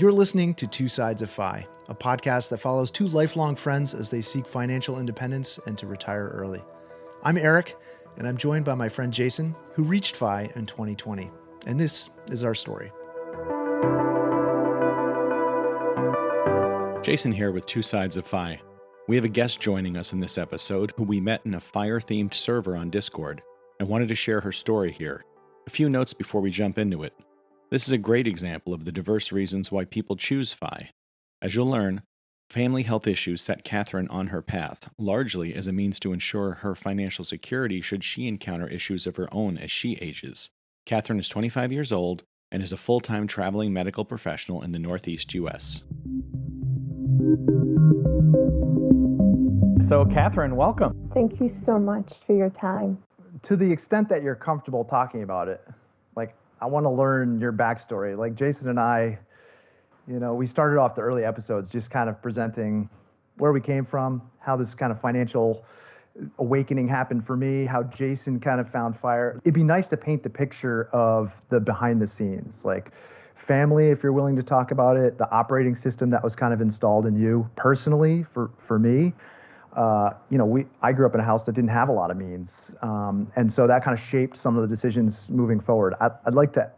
You're listening to Two Sides of FI, a podcast that follows two lifelong friends as they seek financial independence and to retire early. I'm Eric, and I'm joined by my friend Jason, who reached FI in 2020. And this is our story. Jason here with Two Sides of FI. We have a guest joining us in this episode who we met in a fire-themed server on Discord and wanted to share her story here. A few notes before we jump into it. This is a great example of the diverse reasons why people choose FI. As you'll learn, family health issues set Catherine on her path, largely as a means to ensure her financial security should she encounter issues of her own as she ages. Catherine is 25 years old and is a full-time traveling medical professional in the Northeast U.S. So, Catherine, welcome. Thank you so much for your time. To the extent that you're comfortable talking about it, I want to learn your backstory. Like Jason and I, we started off the early episodes just kind of presenting where we came from, how this kind of financial awakening happened for me, how Jason kind of found fire. It'd be nice to paint the picture of the behind the scenes, like family, if you're willing to talk about it, the operating system that was kind of installed in you personally for me. I grew up in a house that didn't have a lot of means, and so that kind of shaped some of the decisions moving forward. I'd like to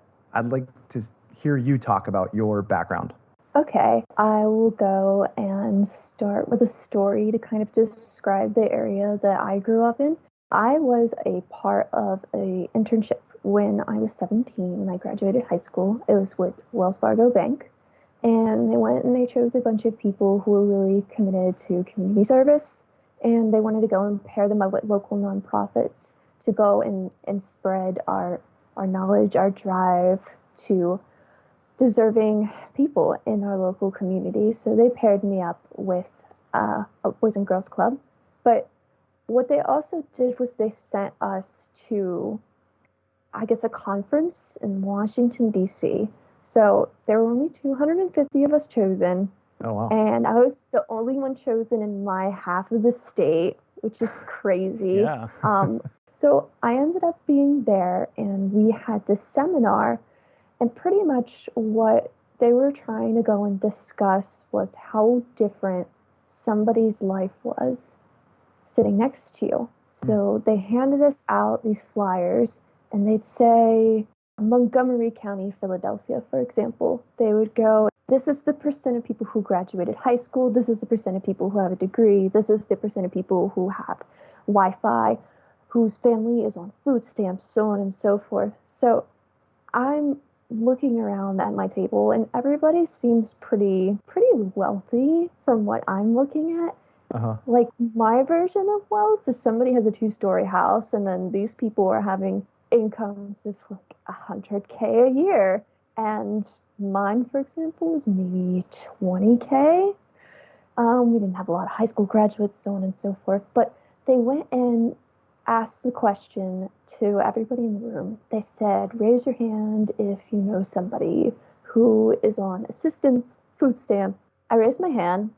hear you talk about your background. Okay, I will go and start with a story to kind of describe the area that I grew up in. I was a part of an internship when I was 17, when I graduated high school. It was with Wells Fargo Bank, and they went and they chose a bunch of people who were really committed to community service. And they wanted to go and pair them up with local nonprofits to go and spread our knowledge, our drive to deserving people in our local community. So they paired me up with a Boys and Girls Club. But what they also did was they sent us to, a conference in Washington, D.C. So there were only 250 of us chosen. Oh, wow. And I was the only one chosen in my half of the state, which is crazy. Yeah. So I ended up being there, and we had this seminar, and pretty much what they were trying to go and discuss was how different somebody's life was sitting next to you. So they handed us out these flyers, and they'd say, Montgomery County, Philadelphia, for example. They would go, this is the percent of people who graduated high school. This is the percent of people who have a degree. This is the percent of people who have Wi-Fi, whose family is on food stamps, so on and so forth. So I'm looking around at my table, and everybody seems pretty wealthy from what I'm looking at. Uh-huh. Like my version of wealth is somebody has a 2-story house, and then these people are having incomes of like $100K a year, and mine, for example, was maybe $20K. We didn't have a lot of high school graduates, so on and so forth, but they went and asked the question to everybody in the room. They said, raise your hand if you know somebody who is on assistance food stamp. I raised my hand,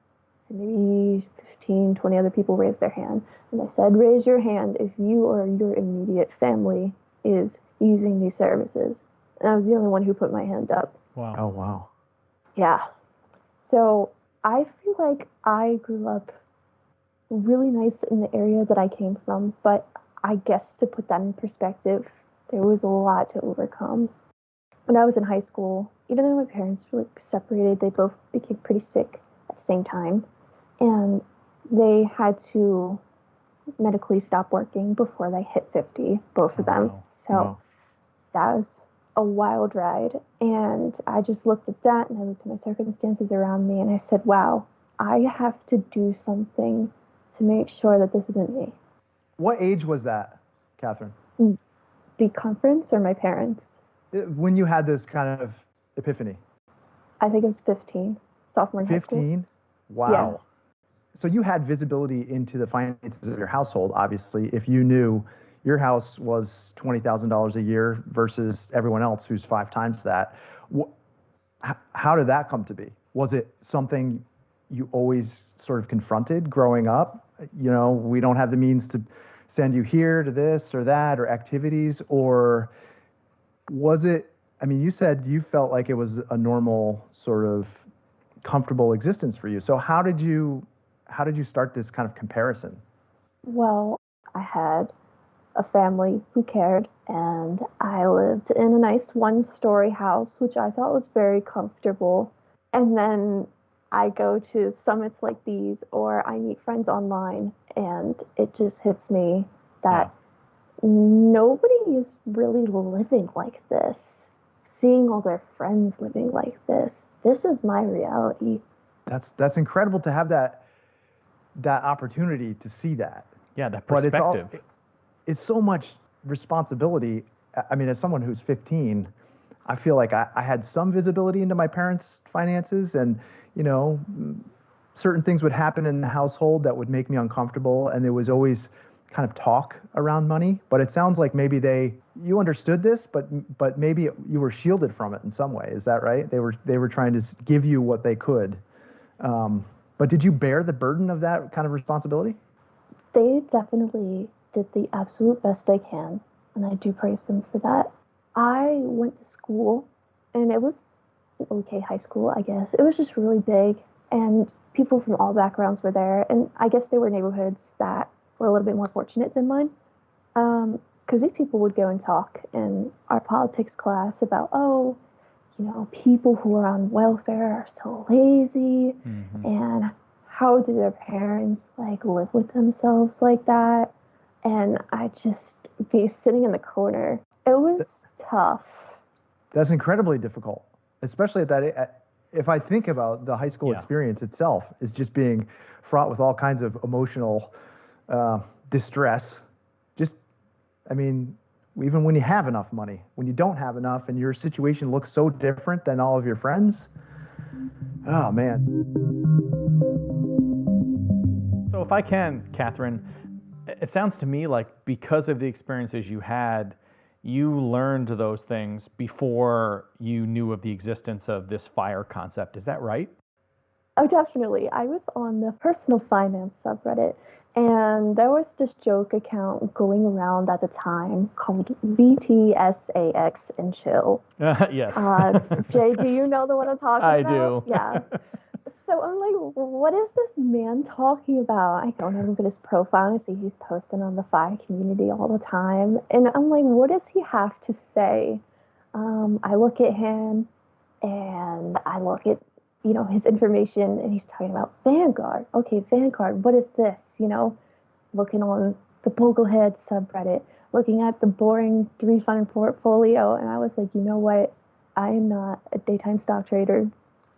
so maybe 15, 20 other people raised their hand, and they said, raise your hand if you or your immediate family is using these services. And I was the only one who put my hand up. Wow. Oh, wow. Yeah. So I feel like I grew up really nice in the area that I came from, but I guess to put that in perspective, there was a lot to overcome. When I was in high school, even though my parents were separated, they both became pretty sick at the same time, and they had to medically stop working before they hit 50, both of them. Wow. So Wow. that was a wild ride. And I just looked at that, and I looked at my circumstances around me, and I said, wow, I have to do something to make sure that this isn't me. What age was that, Catherine? The conference or my parents? When you had this kind of epiphany? I think it was 15, sophomore in high school. 15? Wow. Yeah. So you had visibility into the finances of your household, obviously, if you knew your house was $20,000 a year versus everyone else who's 5 times that. How did that come to be? Was it something you always sort of confronted growing up? We don't have the means to send you here to this or that or activities, or was it I mean, you said you felt like it was a normal sort of comfortable existence for you. So how did you start this kind of comparison? Well, I had a family who cared, and I lived in a nice one-story house, which I thought was very comfortable. And then I go to summits like these, or I meet friends online, and it just hits me that nobody is really living like this. Seeing all their friends living like this is my reality. That's incredible to have that opportunity to see that. Yeah, that But perspective. it's so much responsibility. I mean, as someone who's 15, I feel like I had some visibility into my parents' finances, and certain things would happen in the household that would make me uncomfortable, and there was always kind of talk around money. But it sounds like maybe you understood this, but maybe you were shielded from it in some way. Is that right? They were trying to give you what they could. But did you bear the burden of that kind of responsibility? They definitely did the absolute best they can, and I do praise them for that. I went to school, and it was okay, high school, I guess. It was just really big, and people from all backgrounds were there, and I guess they were neighborhoods that were a little bit more fortunate than mine. Because these people would go and talk in our politics class about, oh, people who are on welfare are so lazy, and how did their parents live with themselves like that? And I'd just be sitting in the corner. It was tough. That's incredibly difficult, especially at that. If I think about the high school experience itself, is just being fraught with all kinds of emotional distress. I mean, even when you have enough money, when you don't have enough, and your situation looks so different than all of your friends. Oh man. So if I can, Catherine, it sounds to me like because of the experiences you had, you learned those things before you knew of the existence of this FIRE concept. Is that right? Oh, definitely. I was on the personal finance subreddit, and there was this joke account going around at the time called VTSAX and Chill. Yes. Jay, do you know the one I'm talking I about? do. Yeah. So I'm like, what is this man talking about? I go and I look at his profile and I see he's posting on the FI community all the time. And I'm like, what does he have to say? I look at him and I look at, his information, and he's talking about Vanguard. Okay, Vanguard, what is this? Looking on the Boglehead subreddit, looking at the boring 3-fund portfolio. And I was like, you know what? I am not a daytime stock trader.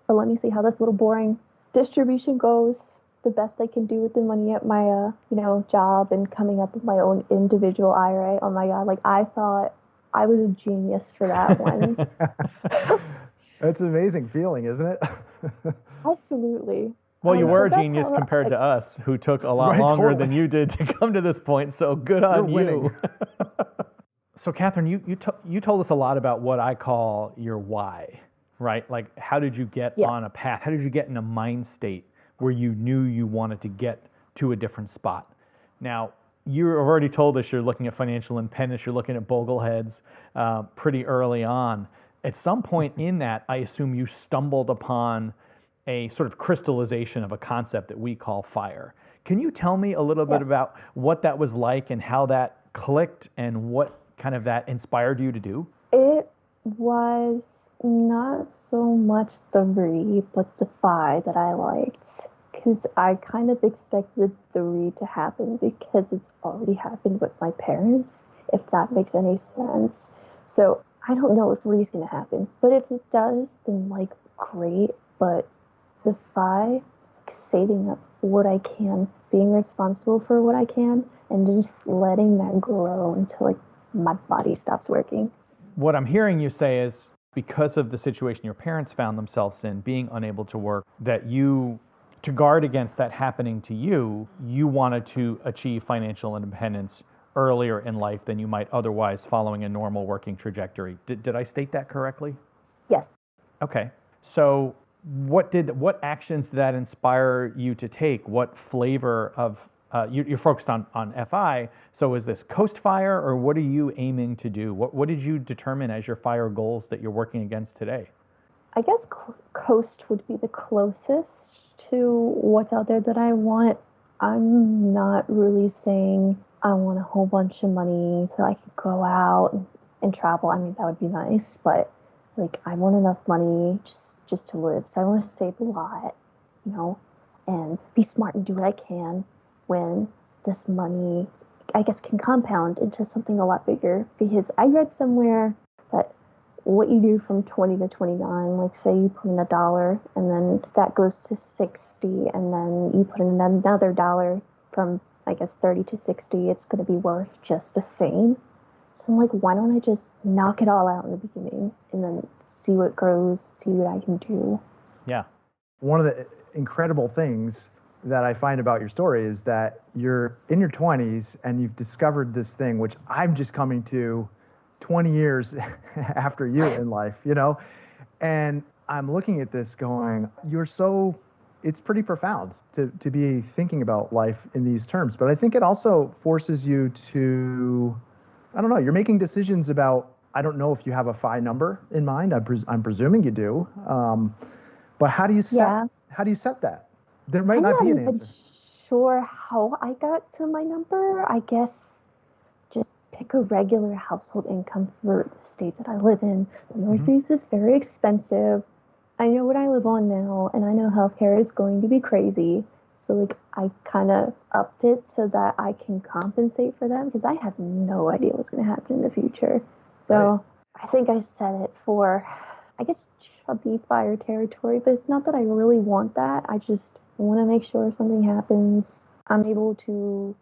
But let me see how this little boring distribution goes. The best I can do with the money at my, job, and coming up with my own individual IRA. Oh my God! I thought I was a genius for that one. That's an amazing feeling, isn't it? Absolutely. Well, you were a that's genius how compared to us, who took a lot Right, longer totally. than you did to come to this point. So good on You're you. winning. So, Catherine, you told us a lot about what I call your why, right? Like, how did you get on a path? How did you get in a mind state where you knew you wanted to get to a different spot? Now, you already told us you're looking at financial independence, you're looking at Bogleheads pretty early on. At some point in that, I assume you stumbled upon a sort of crystallization of a concept that we call FIRE. Can you tell me a little bit about what that was like and how that clicked and what kind of that inspired you to do? It was not so much the read, but the FI that I liked. Because I kind of expected the read to happen because it's already happened with my parents, if that makes any sense. So I don't know if read's going to happen. But if it does, then great. But the FI, saving up what I can, being responsible for what I can, and just letting that grow until my body stops working. What I'm hearing you say is because of the situation your parents found themselves in, being unable to work, that you, to guard against that happening to you, you wanted to achieve financial independence earlier in life than you might otherwise following a normal working trajectory. Did I state that correctly? Yes. Okay. So what actions did that inspire you to take? What flavor of you're focused on FI. So is this CoastFI, or what are you aiming to do? What did you determine as your FIRE goals that you're working against today? I guess Coast would be the closest to what's out there that I want. I'm not really saying I want a whole bunch of money so I can go out and travel. I mean, that would be nice, but like I want enough money just to live. So I want to save a lot, and be smart and do what I can when this money, I guess, can compound into something a lot bigger. Because I read somewhere that what you do from 20 to 29, like say you put in $1 and then that goes to 60 and then you put in another $1 from, I guess, 30 to 60, it's going to be worth just the same. So I'm like, why don't I just knock it all out in the beginning and then see what grows, see what I can do. Yeah. One of the incredible things that I find about your story is that you're in your 20s and you've discovered this thing, which I'm just coming to 20 years after you in life, and I'm looking at this going, it's pretty profound to be thinking about life in these terms. But I think it also forces you to, I don't know, you're making decisions about, I don't know if you have a FI number in mind. I'm presuming you do. But how do you set that? There might not be an answer. I'm not even sure how I got to my number. I guess just pick a regular household income for the state that I live in. The Northeast is very expensive. I know what I live on now, and I know healthcare is going to be crazy. So like I kind of upped it so that I can compensate for that because I have no idea what's going to happen in the future. So I think I set it for, I guess, chubby FIRE territory, but it's not that I really want that. I just want to make sure if something happens, I'm able to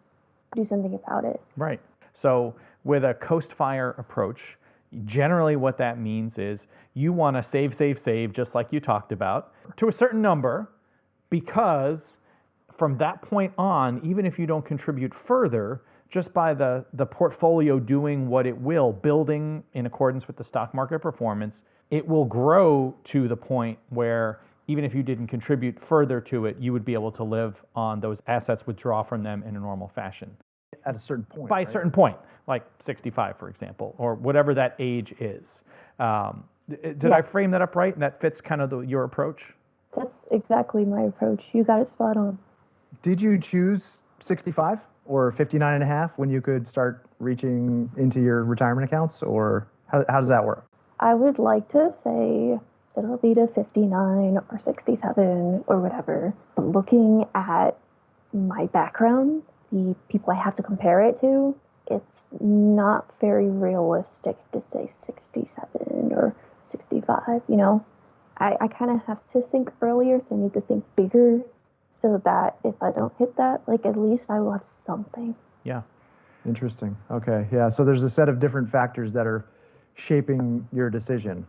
do something about it. Right. So with a CoastFI approach, generally what that means is you want to save, just like you talked about, to a certain number, because from that point on, even if you don't contribute further, just by the portfolio doing what it will, building in accordance with the stock market performance, it will grow to the point where even if you didn't contribute further to it, you would be able to live on those assets, withdraw from them in a normal fashion. At a certain point. By a certain point, like 65, for example, or whatever that age is. Did I frame that up right? And that fits kind of your approach? That's exactly my approach. You got it spot on. Did you choose 65 or 59 and a half when you could start reaching into your retirement accounts, or how does that work? I would like to say it'll be to 59 or 67 or whatever. But looking at my background, the people I have to compare it to, it's not very realistic to say 67 or 65, I kind of have to think earlier, so I need to think bigger so that if I don't hit that, like at least I will have something. Yeah. Interesting. Okay. Yeah. So there's a set of different factors that are shaping your decision.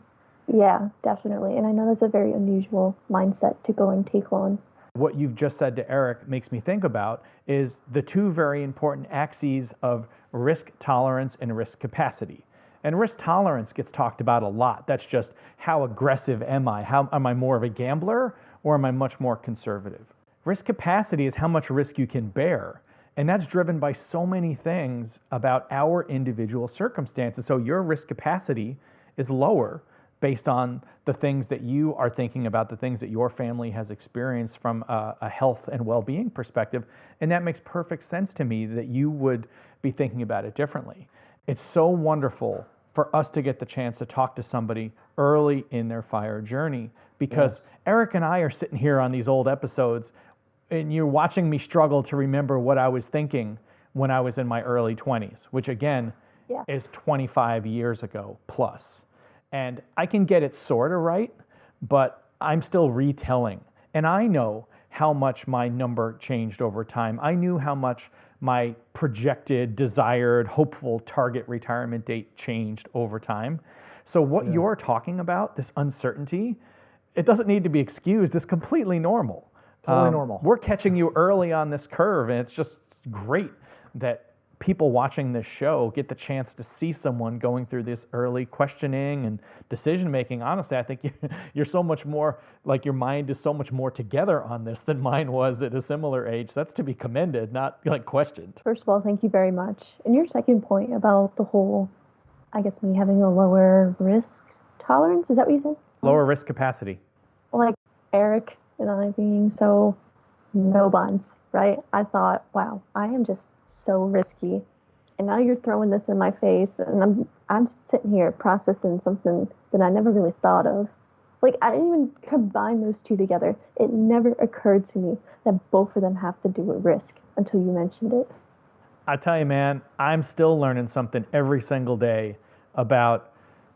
Yeah, definitely. And I know that's a very unusual mindset to go and take on. What you've just said to Eric makes me think about is the two very important axes of risk tolerance and risk capacity. And risk tolerance gets talked about a lot. That's just how aggressive am I? How am I more of a gambler, or am I much more conservative? Risk capacity is how much risk you can bear. And that's driven by so many things about our individual circumstances. So your risk capacity is lower based on the things that you are thinking about, the things that your family has experienced from a health and well-being perspective. And that makes perfect sense to me that you would be thinking about it differently. It's so wonderful for us to get the chance to talk to somebody early in their FIRE journey, because Eric and I are sitting here on these old episodes and you're watching me struggle to remember what I was thinking when I was in my early 20s, which again is 25 years ago plus. And I can get it sort of right, but I'm still retelling. And I know how much my number changed over time. I knew how much my projected, desired, hopeful target retirement date changed over time. So what you're talking about, this uncertainty, it doesn't need to be excused. It's completely normal. Totally normal. We're catching you early on this curve, and it's just great that people watching this show get the chance to see someone going through this early questioning and decision making. Honestly, I think you're so much more, like, your mind is so much more together on this than mine was at a similar age. That's to be commended, not like questioned. First of all, thank you very much. And your second point about the whole, I guess, me having a lower risk tolerance, is that what you said? Lower risk capacity. Like Eric and I being so no bonds, right? I thought, wow, I am just so risky. And now you're throwing this in my face, and I'm sitting here processing something that I never really thought of. Like, I didn't even combine those two together. It never occurred to me that both of them have to do with risk until you mentioned it. I tell you, man, I'm still learning something every single day about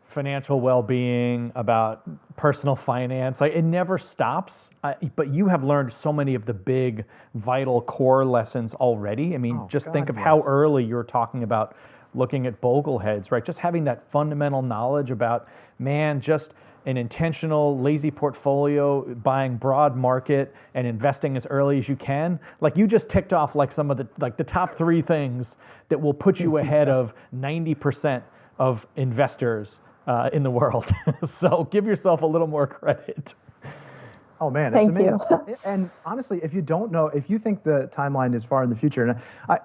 financial well-being, about personal finance. Like, it never stops. But you have learned so many of the big, vital core lessons already. I mean, think of how early you're talking about looking at bogleheads, right? Just having that fundamental knowledge about, man, just an intentional, lazy portfolio, buying broad market and investing as early as you can. Like, you just ticked off like some of the top 3 things that will put you ahead of 90% of investors in the world. So give yourself a little more credit. Oh man, Thank it's amazing. you. And honestly, if you don't know, if you think the timeline is far in the future, and I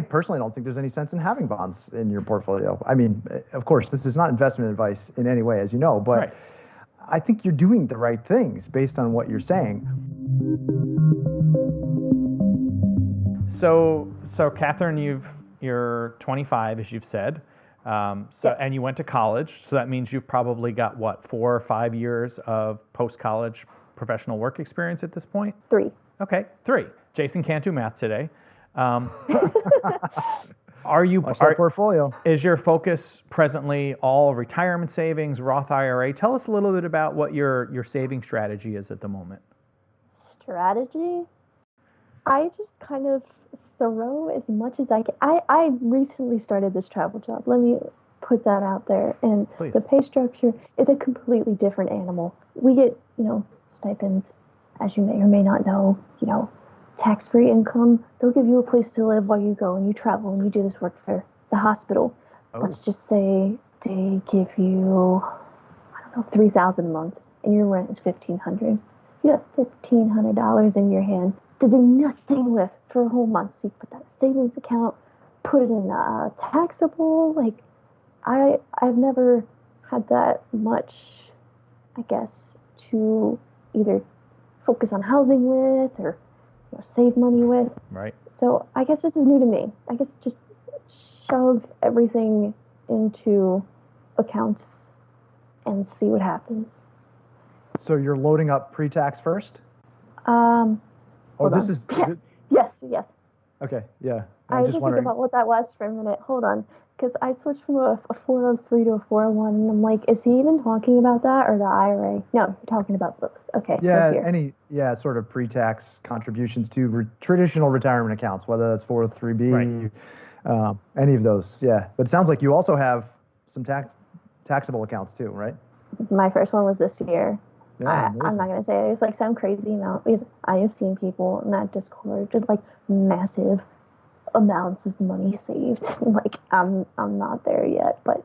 personally don't think there's any sense in having bonds in your portfolio. I mean, of course, this is not investment advice in any way, as you know, but right. I think you're doing the right things based on what you're saying. So Catherine, you're 25, as you've said. And you went to college, so that means you've probably got 4 or 5 years of post-college professional work experience at this point? 3. Okay, 3. Jason can't do math today. Portfolio? Is your focus presently all retirement savings, Roth IRA? Tell us a little bit about what your saving strategy is at the moment. Strategy? I just kind of throw as much as I can. I recently started this travel job. Let me put that out there. And Please. The pay structure is a completely different animal. We get, stipends, as you may or may not know, tax-free income. They'll give you a place to live while you go and you travel and you do this work for the hospital. Oh. Let's just say they give you, $3,000 a month and your rent is $1,500. You have $1,500 in your hand to do nothing with for a whole month. So you put that in a savings account, put it in a taxable. Like, I've never had that much, I guess, to either focus on housing with or save money with. Right. So I guess this is new to me. I guess just shove everything into accounts and see what happens. So you're loading up pre-tax first? This is... Yes. Okay, yeah. I just think about what that was for a minute. Hold on. Because I switched from a 403 to a 401, and I'm like, is he even talking about that or the IRA? No, you're talking about both. Okay. Yeah, sort of pre-tax contributions to traditional retirement accounts, whether that's 403B, right. Any of those. Yeah, but it sounds like you also have some taxable accounts too, right? My first one was this year. Yeah, I'm not going to say it. It's like some crazy amount because I have seen people in that Discord with like massive amounts of money saved. Like, I'm not there yet, but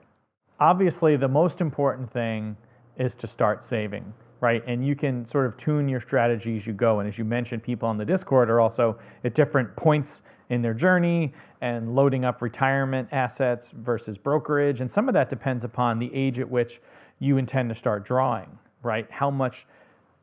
obviously the most important thing is to start saving, right? And you can sort of tune your strategy as you go. And as you mentioned, people on the Discord are also at different points in their journey and loading up retirement assets versus brokerage. And some of that depends upon the age at which you intend to start drawing, right? How much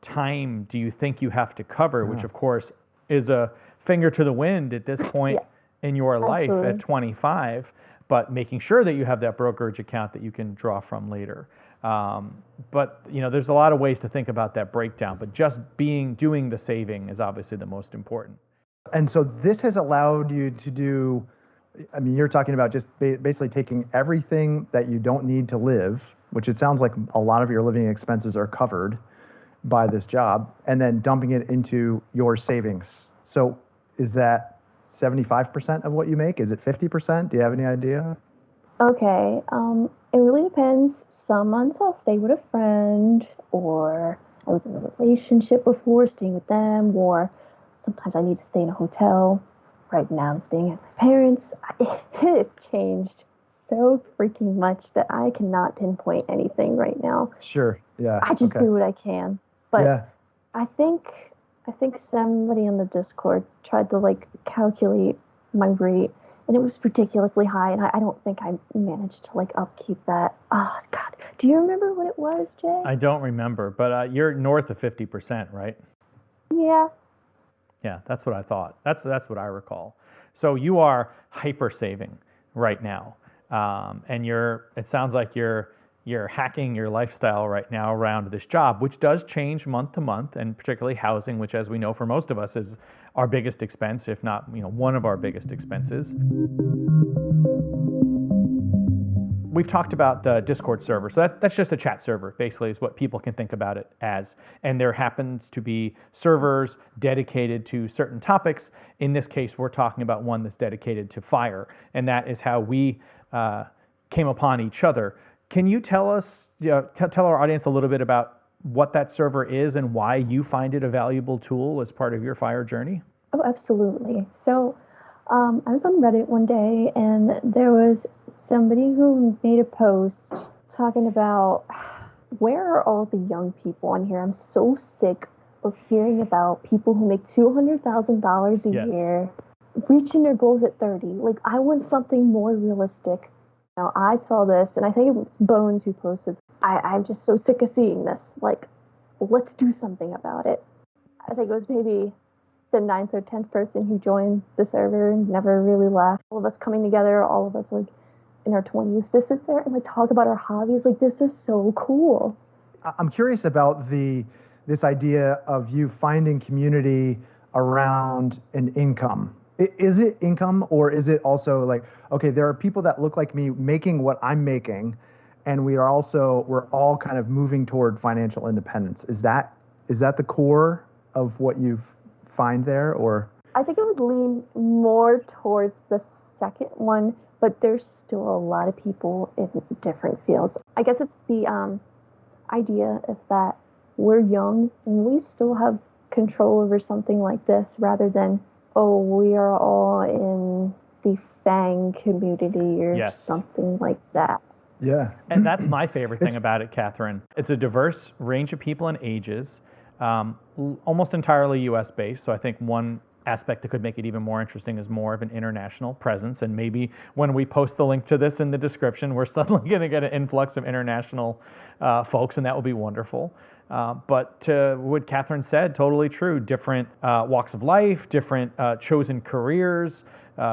time do you think you have to cover, which of course is a finger to the wind at this point in your life at 25, but making sure that you have that brokerage account that you can draw from later. But there's a lot of ways to think about that breakdown, but just doing the saving is obviously the most important. And so this has allowed you to do, you're talking about just basically taking everything that you don't need to live, which it sounds like a lot of your living expenses are covered by this job, and then dumping it into your savings. So is that 75% of what you make? Is it 50%? Do you have any idea? Okay. It really depends. Some months I'll stay with a friend, or I was in a relationship before, staying with them, or sometimes I need to stay in a hotel. right now I'm staying at my parents. It has changed so freaking much that I cannot pinpoint anything right now. Sure. Yeah. I just do what I can. But yeah. I think somebody on the Discord tried to like calculate my rate, and it was ridiculously high, and I don't think I managed to like upkeep that. Oh God, do you remember what it was, Jay? I don't remember, but you're north of 50%, right? Yeah. Yeah, that's what I thought. That's what I recall. So you are hyper saving right now, and it sounds like you're hacking your lifestyle right now around this job, which does change month to month, and particularly housing, which, as we know, for most of us, is our biggest expense, if not one of our biggest expenses. We've talked about the Discord server. So that's just a chat server, basically, is what people can think about it as. And there happens to be servers dedicated to certain topics. In this case, we're talking about one that's dedicated to fire. And that is how we came upon each other. Can you tell us, tell our audience a little bit about what that server is and why you find it a valuable tool as part of your fire journey? Oh, absolutely. So I was on Reddit one day, and there was somebody who made a post talking about, where are all the young people on here? I'm so sick of hearing about people who make $200,000 a year reaching their goals at 30. Like, I want something more realistic. I saw this, and I think it was Bones who posted, I'm just so sick of seeing this. Like, let's do something about it. I think it was maybe the 9th or 10th person who joined the server and never really left. All of us coming together, all of us like in our 20s, to sit there and like talk about our hobbies. Like, this is so cool. I'm curious about this idea of you finding community around an income. Is it income, or is it also like, okay, there are people that look like me making what I'm making, and we're all kind of moving toward financial independence. Is that the core of what you find there, or? I think it would lean more towards the second one, but there's still a lot of people in different fields. I guess it's the idea of that we're young and we still have control over something like this, rather than, oh, we are all in the FANG community or something like that. Yeah. And that's my favorite thing about it, Catherine. It's a diverse range of people and ages, almost entirely US based. So I think one aspect that could make it even more interesting is more of an international presence. And maybe when we post the link to this in the description, we're suddenly going to get an influx of international folks, and that will be wonderful. But to what Catherine said, totally true. Different walks of life, different chosen careers,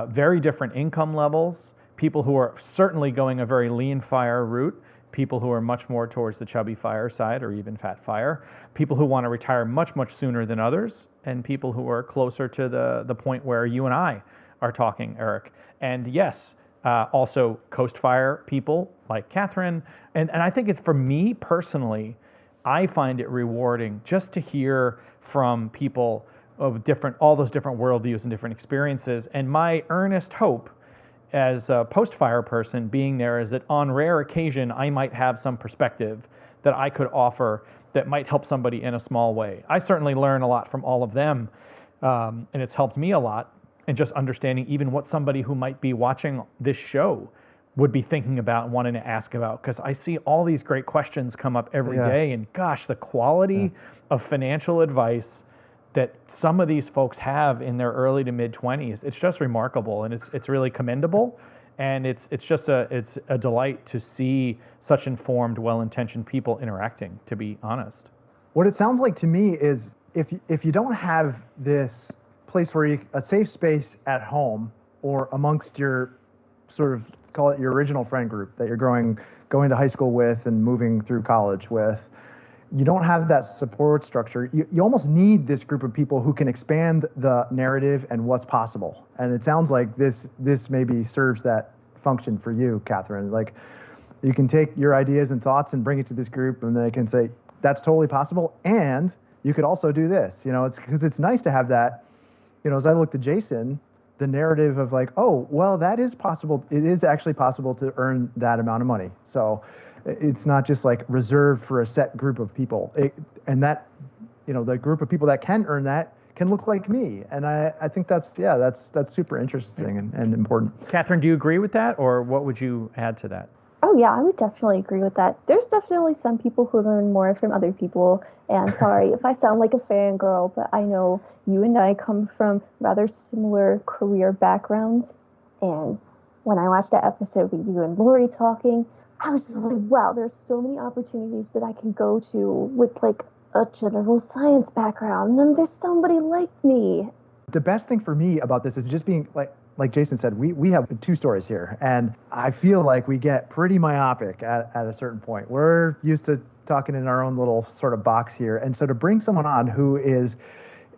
very different income levels, people who are certainly going a very lean fire route, people who are much more towards the chubby fire side or even fat fire, people who want to retire much, much sooner than others, and people who are closer to the point where you and I are talking, Eric. And yes, also CoastFI people like Catherine. And I think it's, for me personally, I find it rewarding just to hear from people of all those different worldviews and different experiences. And my earnest hope as a post-fire person being there is that on rare occasion, I might have some perspective that I could offer that might help somebody in a small way. I certainly learn a lot from all of them, and it's helped me a lot in just understanding even what somebody who might be watching this show would be thinking about and wanting to ask about, because I see all these great questions come up every day, and gosh, the quality of financial advice that some of these folks have in their early to mid 20s, it's just remarkable, and it's really commendable, and it's a delight to see such informed, well-intentioned people interacting, to be honest. What it sounds like to me is if you don't have this place where a safe space at home or amongst your sort of, call it your original friend group that you're going to high school with and moving through college with, you don't have that support structure. You almost need this group of people who can expand the narrative and what's possible. And it sounds like this maybe serves that function for you, Catherine. Like, you can take your ideas and thoughts and bring it to this group, and they can say, that's totally possible. And you could also do this. It's because it's nice to have that, as I looked at Jason, the narrative of like, oh, well, that is possible. It is actually possible to earn that amount of money. So it's not just like reserved for a set group of people. And that, the group of people that can earn that can look like me. And I think that's super interesting and important. Catherine, do you agree with that, or what would you add to that? Oh yeah, I would definitely agree with that. There's definitely some people who learn more from other people. And sorry if I sound like a fangirl, but I know you and I come from rather similar career backgrounds. And when I watched that episode with you and Lori talking, I was just like, wow, there's so many opportunities that I can go to with like a general science background. And then there's somebody like me. The best thing for me about this is just being like Jason said, we have 2 stories here, and I feel like we get pretty myopic at a certain point. We're used to talking in our own little sort of box here. And so to bring someone on who is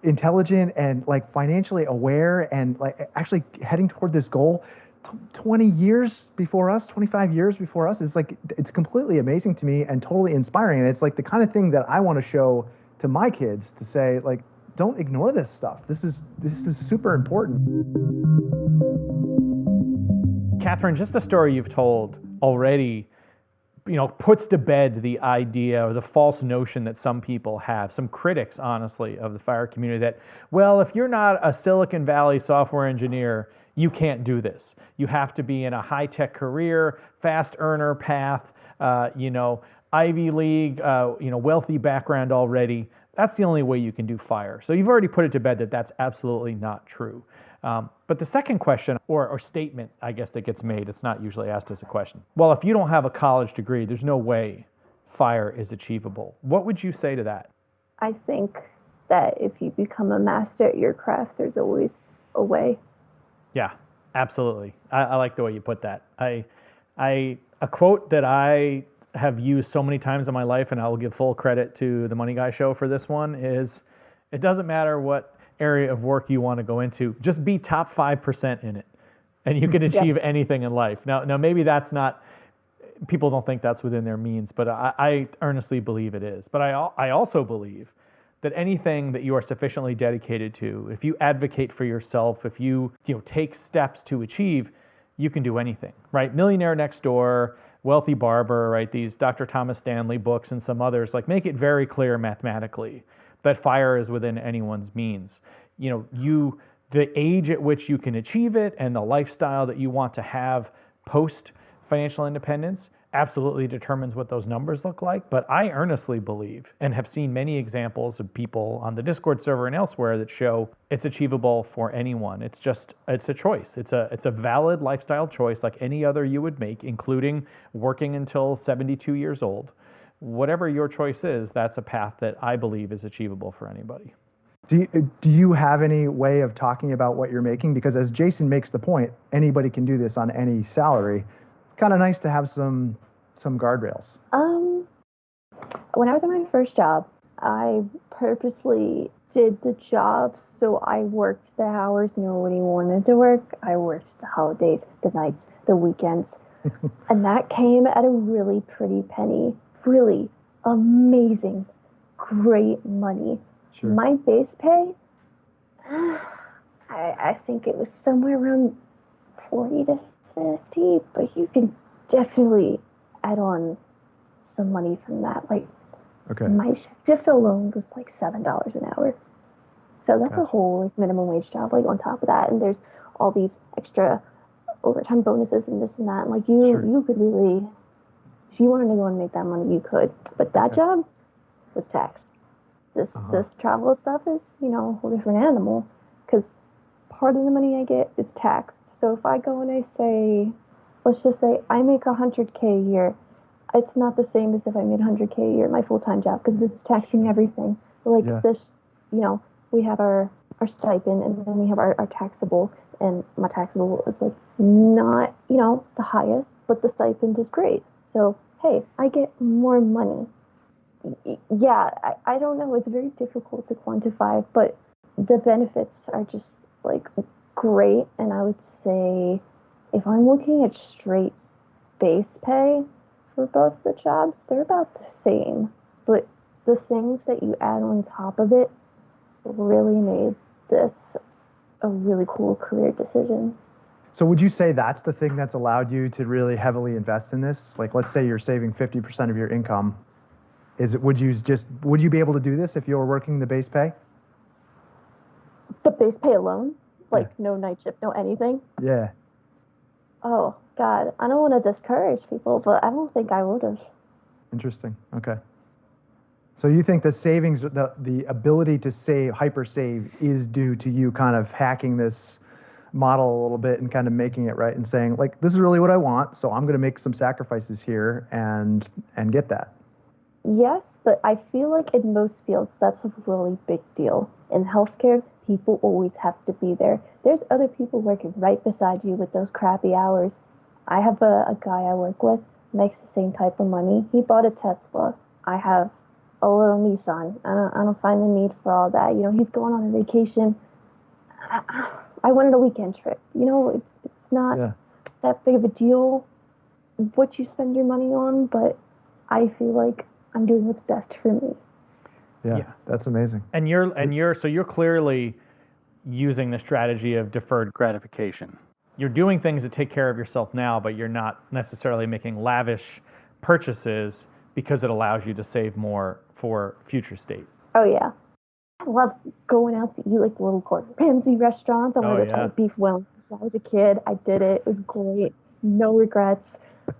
intelligent and like financially aware and like actually heading toward this goal 20 years before us, 25 years before us, is like, it's completely amazing to me and totally inspiring. And it's like the kind of thing that I want to show to my kids, to say, like, don't ignore this stuff. This is super important. Catherine, just the story you've told already, puts to bed the idea or the false notion that some people have, some critics, honestly, of the FIRE community, that, well, if you're not a Silicon Valley software engineer, you can't do this. You have to be in a high-tech career, fast earner path, Ivy League, wealthy background already. That's the only way you can do FIRE. So you've already put it to bed that that's absolutely not true. But the second question or statement, I guess, that gets made, it's not usually asked as a question. Well, if you don't have a college degree, there's no way FIRE is achievable. What would you say to that? I think that if you become a master at your craft, there's always a way. Yeah, absolutely. I like the way you put that. A quote that I have used so many times in my life, and I will give full credit to the Money Guy Show for this one, is it doesn't matter what area of work you want to go into, just be top 5% in it, and you can achieve anything in life. Now maybe that's not, people don't think that's within their means, but I earnestly believe it is. But I also believe that anything that you are sufficiently dedicated to, if you advocate for yourself, if you take steps to achieve, you can do anything, right? Millionaire Next Door, Wealthy Barber, right? These Dr. Thomas Stanley books and some others, like, make it very clear mathematically that FIRE is within anyone's means. The age at which you can achieve it and the lifestyle that you want to have post financial independence absolutely determines what those numbers look like. But I earnestly believe, and have seen many examples of people on the Discord server and elsewhere, that show it's achievable for anyone. It's a choice. It's a valid lifestyle choice like any other you would make, including working until 72 years old. Whatever your choice is, that's a path that I believe is achievable for anybody. Do you have any way of talking about what you're making? Because as Jason makes the point, anybody can do this on any salary. It's kind of nice to have some guardrails. When I was at my first job, I purposely did the job so I worked the hours nobody wanted to work. I worked the holidays, the nights, the weekends. And that came at a really pretty penny. Really amazing, great money. Sure. My base pay, I think it was somewhere around 40 to 50, but you can definitely add on some money from that. Like, my shift alone was like $7 an hour. So that's a whole like minimum wage job, like on top of that. And there's all these extra overtime bonuses and this and that. And like you could really, if you wanted to go and make that money, you could. But that job was taxed. This travel stuff is, a whole different animal, because part of the money I get is taxed. So if I go and I say, let's just say I make $100K a year, it's not the same as if I made $100K a year at my full-time job, because it's taxing everything. This, we have our stipend, and then we have our taxable, and my taxable is like not, the highest, but the stipend is great. So, hey, I get more money. Yeah, I don't know. It's very difficult to quantify, but the benefits are just like great. And I would say if I'm looking at straight base pay for both the jobs, they're about the same. But the things that you add on top of it really made this a really cool career decision. So would you say that's the thing that's allowed you to really heavily invest in this? Like, let's say you're saving 50% of your income. Would you be able to do this if you were working the base pay? The base pay alone? Like no night shift, no anything? Yeah. Oh, God. I don't want to discourage people, but I don't think I would have. Interesting. Okay. So you think the savings, the ability to save, hyper save, is due to you kind of hacking this model a little bit and kind of making it right and saying, like, this is really what I want, so I'm going to make some sacrifices here and get that. Yes, but I feel like in most fields, that's a really big deal. In healthcare, people always have to be there. There's other people working right beside you with those crappy hours. I have a guy I work with, makes the same type of money. He bought a Tesla. I have a little Nissan. I don't find the need for all that. You know, he's going on a vacation. I wanted a weekend trip. You know, it's not that big of a deal what you spend your money on, but I feel like I'm doing what's best for me. Yeah, that's amazing. And you're clearly using the strategy of deferred gratification. You're doing things to take care of yourself now, but you're not necessarily making lavish purchases because it allows you to save more for future state. Oh yeah. I love going out to eat like little Gordon Ramsay restaurants. I wanted to try beef Wellington since I was a kid. I did it. It was great. No regrets.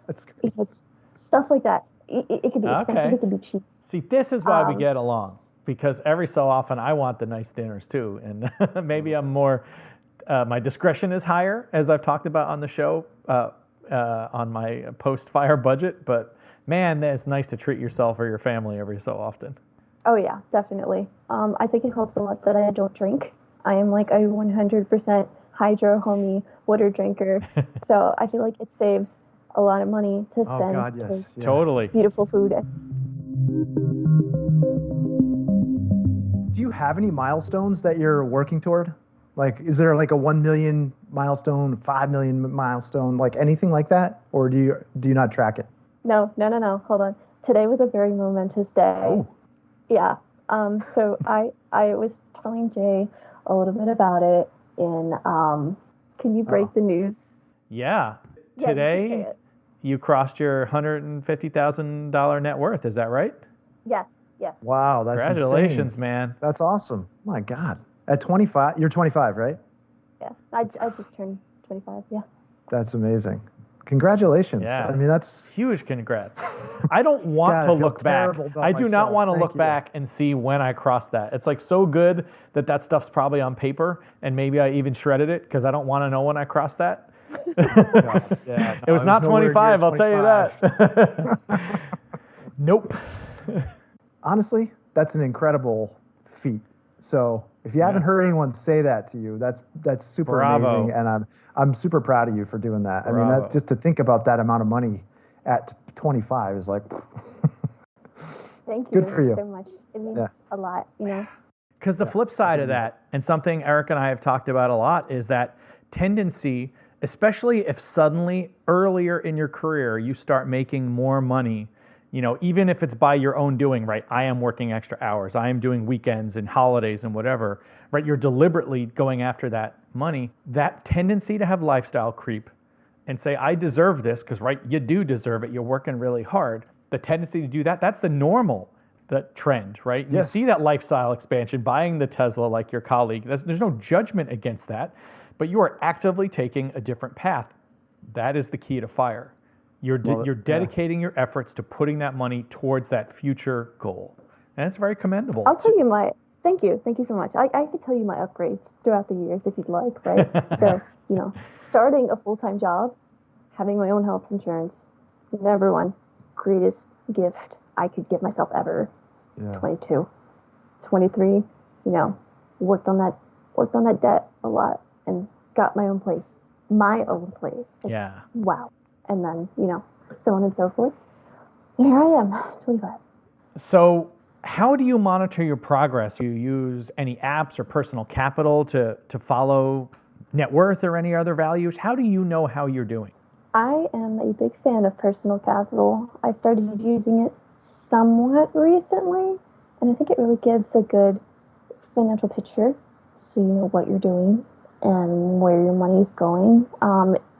That's great. It's stuff like that. It can be expensive. It can be cheap. See, this is why we get along, because every so often I want the nice dinners too. And maybe I'm more, my discretion is higher, as I've talked about on the show, on my post-fire budget. But man, it's nice to treat yourself or your family every so often. Oh yeah, definitely. I think it helps a lot that I don't drink. I am like a 100% hydro homie water drinker. So I feel like it saves a lot of money to spend. Oh God, yes. Yeah. Totally. Beautiful food. Do you have any milestones that you're working toward? Like, is there like a 1 million milestone, 5 million milestone, like anything like that? Or do you not track it? No. Hold on. Today was a very momentous day. Oh. Yeah. So I was telling Jay a little bit about it in, can you break the news? Yeah. Today, you crossed your $150,000 net worth. Is that right? Yes. Wow, that's Congratulations, insane. Man. That's awesome. My God. At 25, you're 25, right? Yeah. I just turned 25. Yeah. That's amazing. Congratulations. Yeah. I mean, that's huge. Congrats. I don't want to look back. I do not want to look back and see when I crossed that. It's like so good that stuff's probably on paper, and maybe I even shredded it because I don't want to know when I crossed that. It was not 25, I'll tell you that. Nope. Honestly, that's an incredible feat. So if you haven't heard anyone say that to you, that's super amazing, and I'm super proud of you for doing that. I mean, that, just to think about that amount of money at 25 is like. Thank you. Good for you. So much. It means a lot, you know. Because the flip side of that, and something Eric and I have talked about a lot, is that tendency, especially if suddenly earlier in your career you start making more money, you know, even if it's by your own doing, right? I am working extra hours. I am doing weekends and holidays and whatever, right? You're deliberately going after that money. That tendency to have lifestyle creep and say, I deserve this, because, right, you do deserve it. You're working really hard. The tendency to do that, that's the normal, the trend, right? Yes. You see that lifestyle expansion, buying the Tesla like your colleague. There's no judgment against that, but you are actively taking a different path. That is the key to FIRE. You're dedicating your efforts to putting that money towards that future goal. And it's very commendable. I'll tell you thank you so much. I can tell you my upgrades throughout the years if you'd like, right? So, you know, starting a full-time job, having my own health insurance, number one, greatest gift I could give myself ever. 22, 23, you know, worked on that debt a lot and got my own place. Like, wow. And then, you know, so on and so forth. Here I am, 25. So how do you monitor your progress? Do you use any apps or personal capital to follow net worth or any other values? How do you know how you're doing? I am a big fan of personal capital. I started using it somewhat recently, and I think it really gives a good financial picture so you know what you're doing and where your money's going.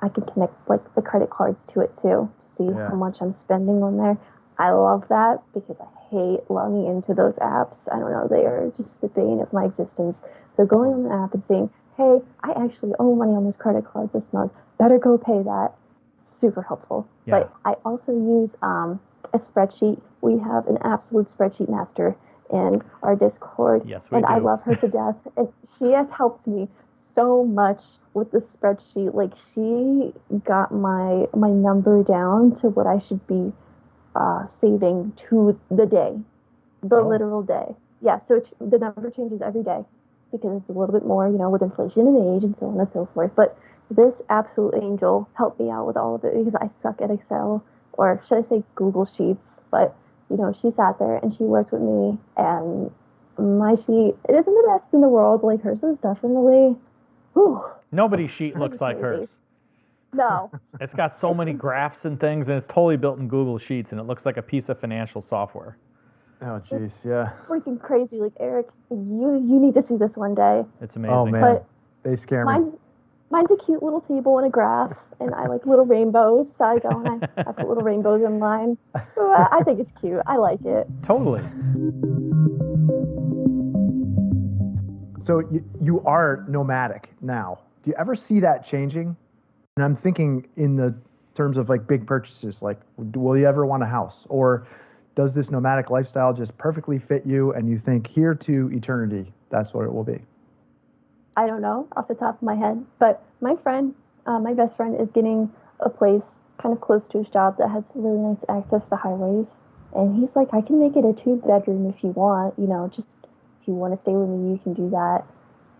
I can connect like the credit cards to it too to see how much I'm spending on there. I love that because I hate logging into those apps. I don't know, they are just the bane of my existence. So going on the app and saying, hey, I actually owe money on this credit card this month, better go pay that, super helpful. Yeah. But I also use a spreadsheet. We have an absolute spreadsheet master in our Discord. Yes, we and do. I love her to death. And she has helped me so much with the spreadsheet. Like, she got my number down to what I should be saving to the day, the literal day. Yeah, so the number changes every day because it's a little bit more, with inflation and age and so on and so forth. But this absolute angel helped me out with all of it because I suck at Excel, or should I say Google Sheets. But, she sat there and she worked with me, and my sheet, it isn't the best in the world. Like, hers is definitely, whew. Nobody's sheet looks like crazy. hers. No. It's got so many graphs and things, and it's totally built in Google Sheets, and it looks like a piece of financial software. Oh, jeez, yeah. Freaking crazy. Like, Eric, you need to see this one day. It's amazing. Oh, man. But they scare me. Mine's a cute little table and a graph, and I like little rainbows, so I go and I put little rainbows in mine. I think it's cute. I like it. Totally. So you are nomadic now. Do you ever see that changing? And I'm thinking in the terms of like big purchases, like will you ever want a house? Or does this nomadic lifestyle just perfectly fit you and you think here to eternity, that's what it will be? I don't know off the top of my head, but my friend, my best friend, is getting a place kind of close to his job that has really nice access to highways. And he's like, I can make it a 2-bedroom if you want, just if you want to stay with me, you can do that.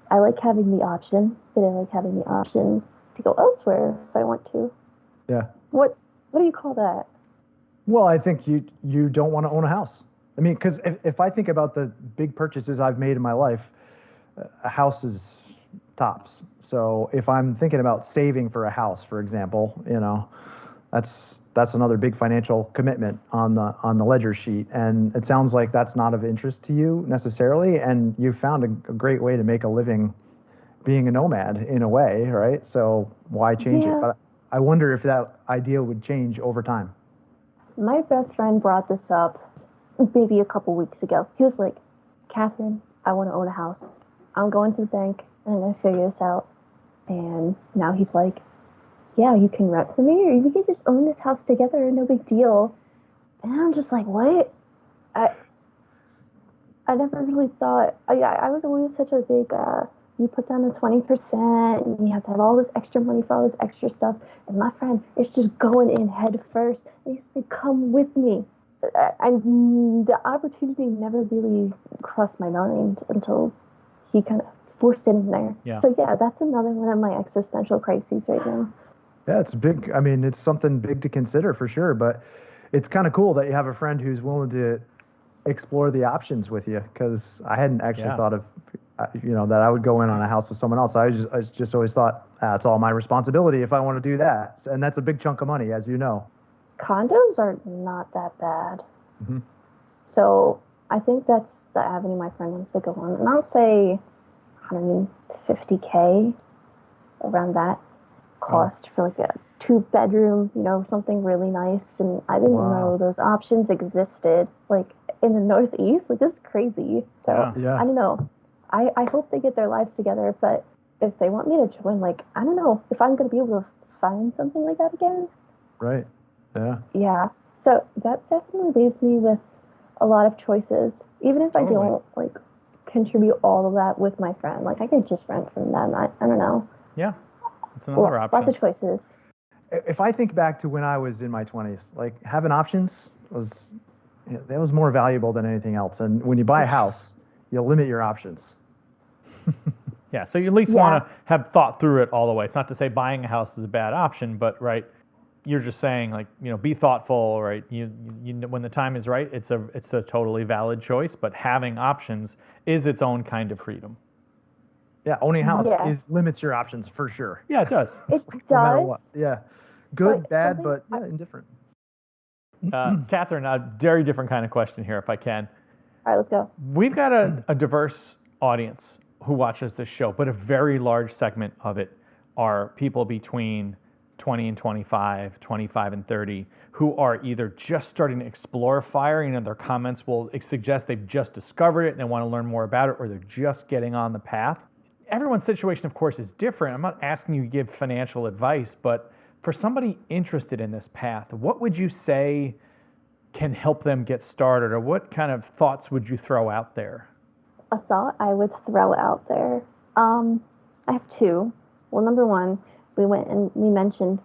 I like having the option, but I like having the option to go elsewhere if I want to. Yeah. What do you call that? Well, I think you don't want to own a house. I mean, because if I think about the big purchases I've made in my life, a house is tops. So if I'm thinking about saving for a house, for example, that's another big financial commitment on the ledger sheet. And it sounds like that's not of interest to you necessarily. And you found a great way to make a living being a nomad in a way, right? So why change it? But I wonder if that idea would change over time. My best friend brought this up maybe a couple weeks ago. He was like, Catherine, I want to own a house. I'm going to the bank and I'm going to figure this out. And now he's like, yeah, you can rent for me, or you can just own this house together, no big deal. And I'm just like, what? I never really thought, I was always such a big, you put down the 20% and you have to have all this extra money for all this extra stuff. And my friend is just going in head first. And he's like, come with me. The opportunity never really crossed my mind until he kind of forced it in there. Yeah. So yeah, that's another one of my existential crises right now. Yeah, it's big. I mean, it's something big to consider for sure, but it's kind of cool that you have a friend who's willing to explore the options with you, because I hadn't actually thought of, that I would go in on a house with someone else. I just always thought, it's all my responsibility if I want to do that. And that's a big chunk of money, as you know. Condos are not that bad. Mm-hmm. So I think that's the avenue my friend wants to go on. And I'll say, $50K, around that cost for like a 2-bedroom, something really nice. And I didn't know those options existed, like in the Northeast. Like, this is crazy. So I don't know. I hope they get their lives together, but if they want me to join, like, I don't know if I'm going to be able to find something like that again. Right. Yeah. Yeah. So that definitely leaves me with a lot of choices, even if I don't like contribute all of that with my friend. Like, I could just rent from them. I don't know. Yeah. It's another option. Lots of choices. If I think back to when I was in my 20s, like having options was more valuable than anything else. And when you buy a house, you limit your options. Yeah, so you at least want to have thought through it all the way. It's not to say buying a house is a bad option, but right, you're just saying, like, be thoughtful, right? You when the time is right, it's a totally valid choice. But having options is its own kind of freedom. Yeah, owning a house limits your options for sure. Yeah, it does. It No does. matter what. Yeah, good, bad, but indifferent. Catherine, a very different kind of question here, if I can. All right, let's go. We've got a diverse audience who watches this show, but a very large segment of it are people between 20 and 25, 25 and 30, who are either just starting to explore fire, their comments will suggest they've just discovered it and they want to learn more about it, or they're just getting on the path. Everyone's situation, of course, is different. I'm not asking you to give financial advice, but for somebody interested in this path, what would you say can help them get started, or what kind of thoughts would you throw out there? A thought I would throw out there. I have two. Well, number one, we went and we mentioned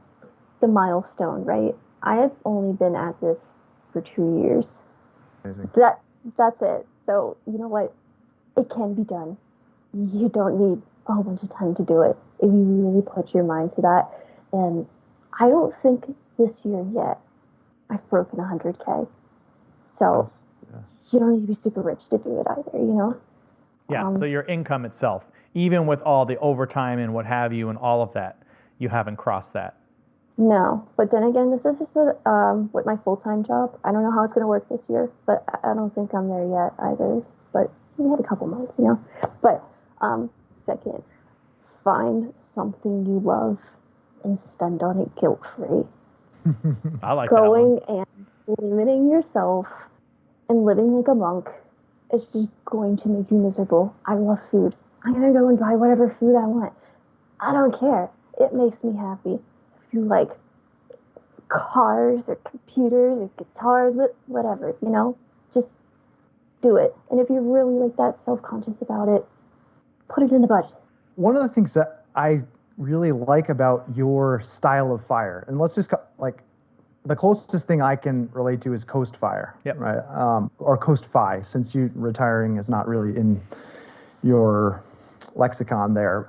the milestone, right? I have only been at this for 2 years. Amazing. That's it. So you know what? It can be done. You don't need a whole bunch of time to do it if you really put your mind to that. And I don't think this year yet I've broken 100K. So you don't need to be super rich to do it either, Yeah, so your income itself, even with all the overtime and what have you and all of that, you haven't crossed that. No, but then again, this is just with my full-time job. I don't know how it's going to work this year, but I don't think I'm there yet either. But we had a couple months, But second, find something you love and spend on it guilt-free. I like Going and limiting yourself and living like a monk is just going to make you miserable. I love food. I'm going to go and buy whatever food I want. I don't care. It makes me happy. If you like cars or computers or guitars, whatever, just do it. And if you're really like that self-conscious about it, put it in the budget. One of the things that I really like about your style of fire, and let's just the closest thing I can relate to is CoastFI, Yep. right? Or CoastFI, since you retiring is not really in your lexicon there.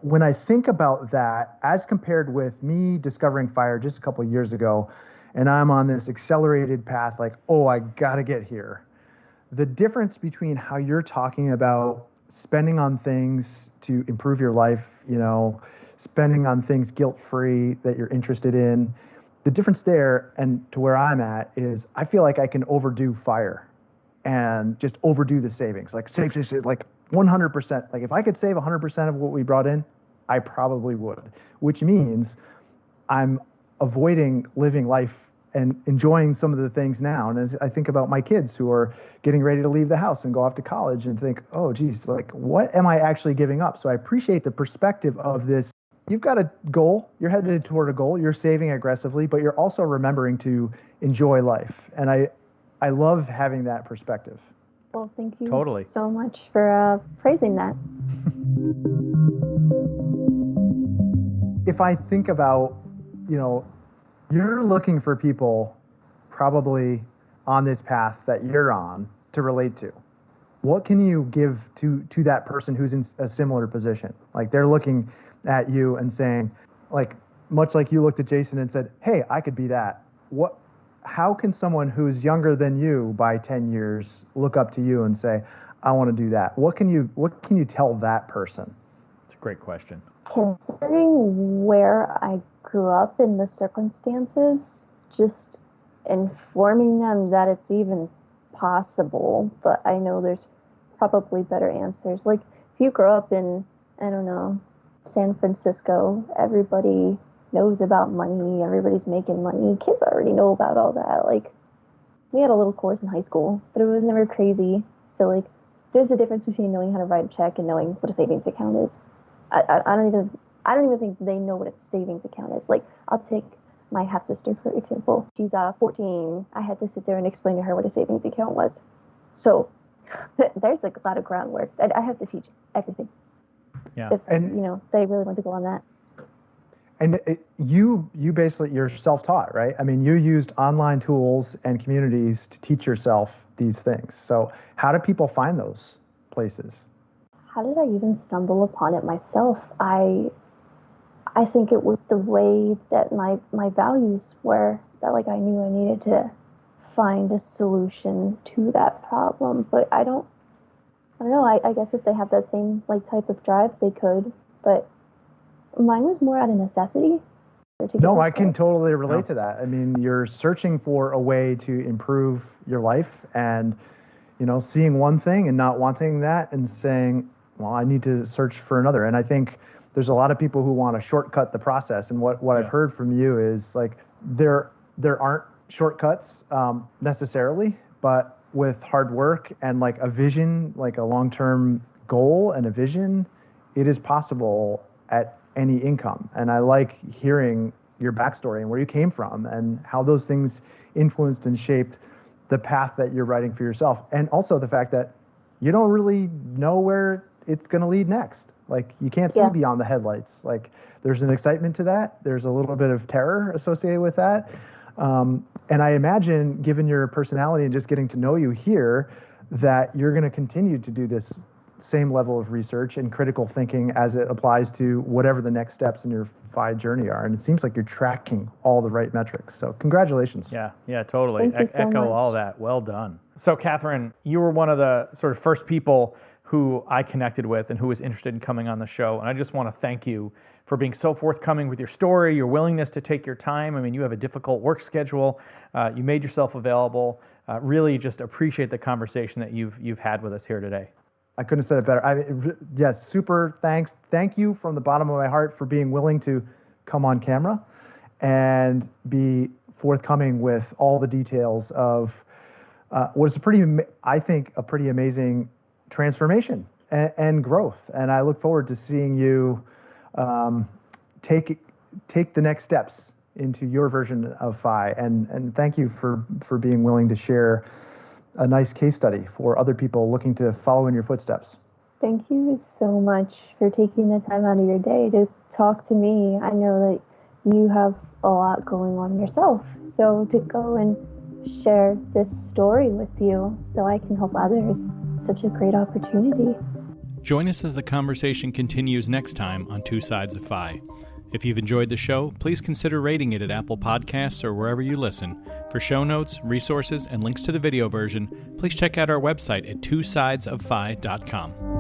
When I think about that, as compared with me discovering fire just a couple of years ago, and I'm on this accelerated path, like, oh, I gotta get here. The difference between how you're talking about spending on things to improve your life, spending on things guilt-free that you're interested in, the difference there and to where I'm at is I feel like I can overdo fire and just overdo the savings, like save like 100%. Like if I could save 100% of what we brought in, I probably would, which means I'm avoiding living life and enjoying some of the things now. And as I think about my kids who are getting ready to leave the house and go off to college and think, oh, geez, like what am I actually giving up? So I appreciate the perspective of this. You've got a goal, you're headed toward a goal, you're saving aggressively, but you're also remembering to enjoy life. And I love having that perspective. Well, thank you Totally. so much for praising that. If I think about, you're looking for people probably on this path that you're on to relate to. What can you give to that person who's in a similar position? Like they're looking at you and saying, like, much like you looked at Jason and said, hey, I could be that. How can someone who's younger than you by 10 years look up to you and say, I want to do that? What can you tell that person? It's a great question. Considering where I grew up in the circumstances, just informing them that it's even possible, but I know there's probably better answers. Like if you grow up in, I don't know, San Francisco, everybody knows about money, everybody's making money. Kids already know about all that. Like we had a little course in high school, but it was never crazy. So like there's a difference between knowing how to write a check and knowing what a savings account is. I don't even think they know what a savings account is. Like I'll take my half sister for example. She's 14. I had to sit there and explain to her what a savings account was. So there's like a lot of groundwork. I have to teach everything. Yeah. If they really want to go on that. And you basically, you're self-taught, right? I mean, you used online tools and communities to teach yourself these things. So how do people find those places? How did I even stumble upon it myself? I think it was the way that my values were, that like I knew I needed to find a solution to that problem. But I don't know. I guess if they have that same like type of drive, they could. But mine was more out of necessity. No, I can totally relate to that. I mean, you're searching for a way to improve your life and, seeing one thing and not wanting that and saying, well, I need to search for another. And I think there's a lot of people who want to shortcut the process. And what I've heard from you is like, there aren't shortcuts necessarily, but with hard work and like a vision, like a long-term goal and a vision, it is possible at any income. And I like hearing your backstory and where you came from and how those things influenced and shaped the path that you're writing for yourself. And also the fact that you don't really know where it's going to lead next. Like you can't see beyond the headlights. Like there's an excitement to that. There's a little bit of terror associated with that. And I imagine, given your personality and just getting to know you here, that you're going to continue to do this same level of research and critical thinking as it applies to whatever the next steps in your FI journey are. And it seems like you're tracking all the right metrics. So congratulations. Yeah, totally. Thank you so Echo much. all that. Well done. So Catherine, you were one of the sort of first people who I connected with and who was interested in coming on the show. And I just want to thank you for being so forthcoming with your story, your willingness to take your time. I mean, you have a difficult work schedule. You made yourself available. Really just appreciate the conversation that you've had with us here today. I couldn't have said it better. Yes, super thanks. Thank you from the bottom of my heart for being willing to come on camera and be forthcoming with all the details of what is a pretty amazing transformation and growth. And I look forward to seeing you take the next steps into your version of FI. And thank you for being willing to share a nice case study for other people looking to follow in your footsteps. Thank you so much for taking the time out of your day to talk to me. I know that you have a lot going on yourself. So to go and share this story with you so I can help others, such a great opportunity. Join us as the conversation continues next time on Two Sides of FI. If you've enjoyed the show, please consider rating it at Apple Podcasts or wherever you listen. For show notes, resources, and links to the video version, please check out our website at twosidesoffi.com.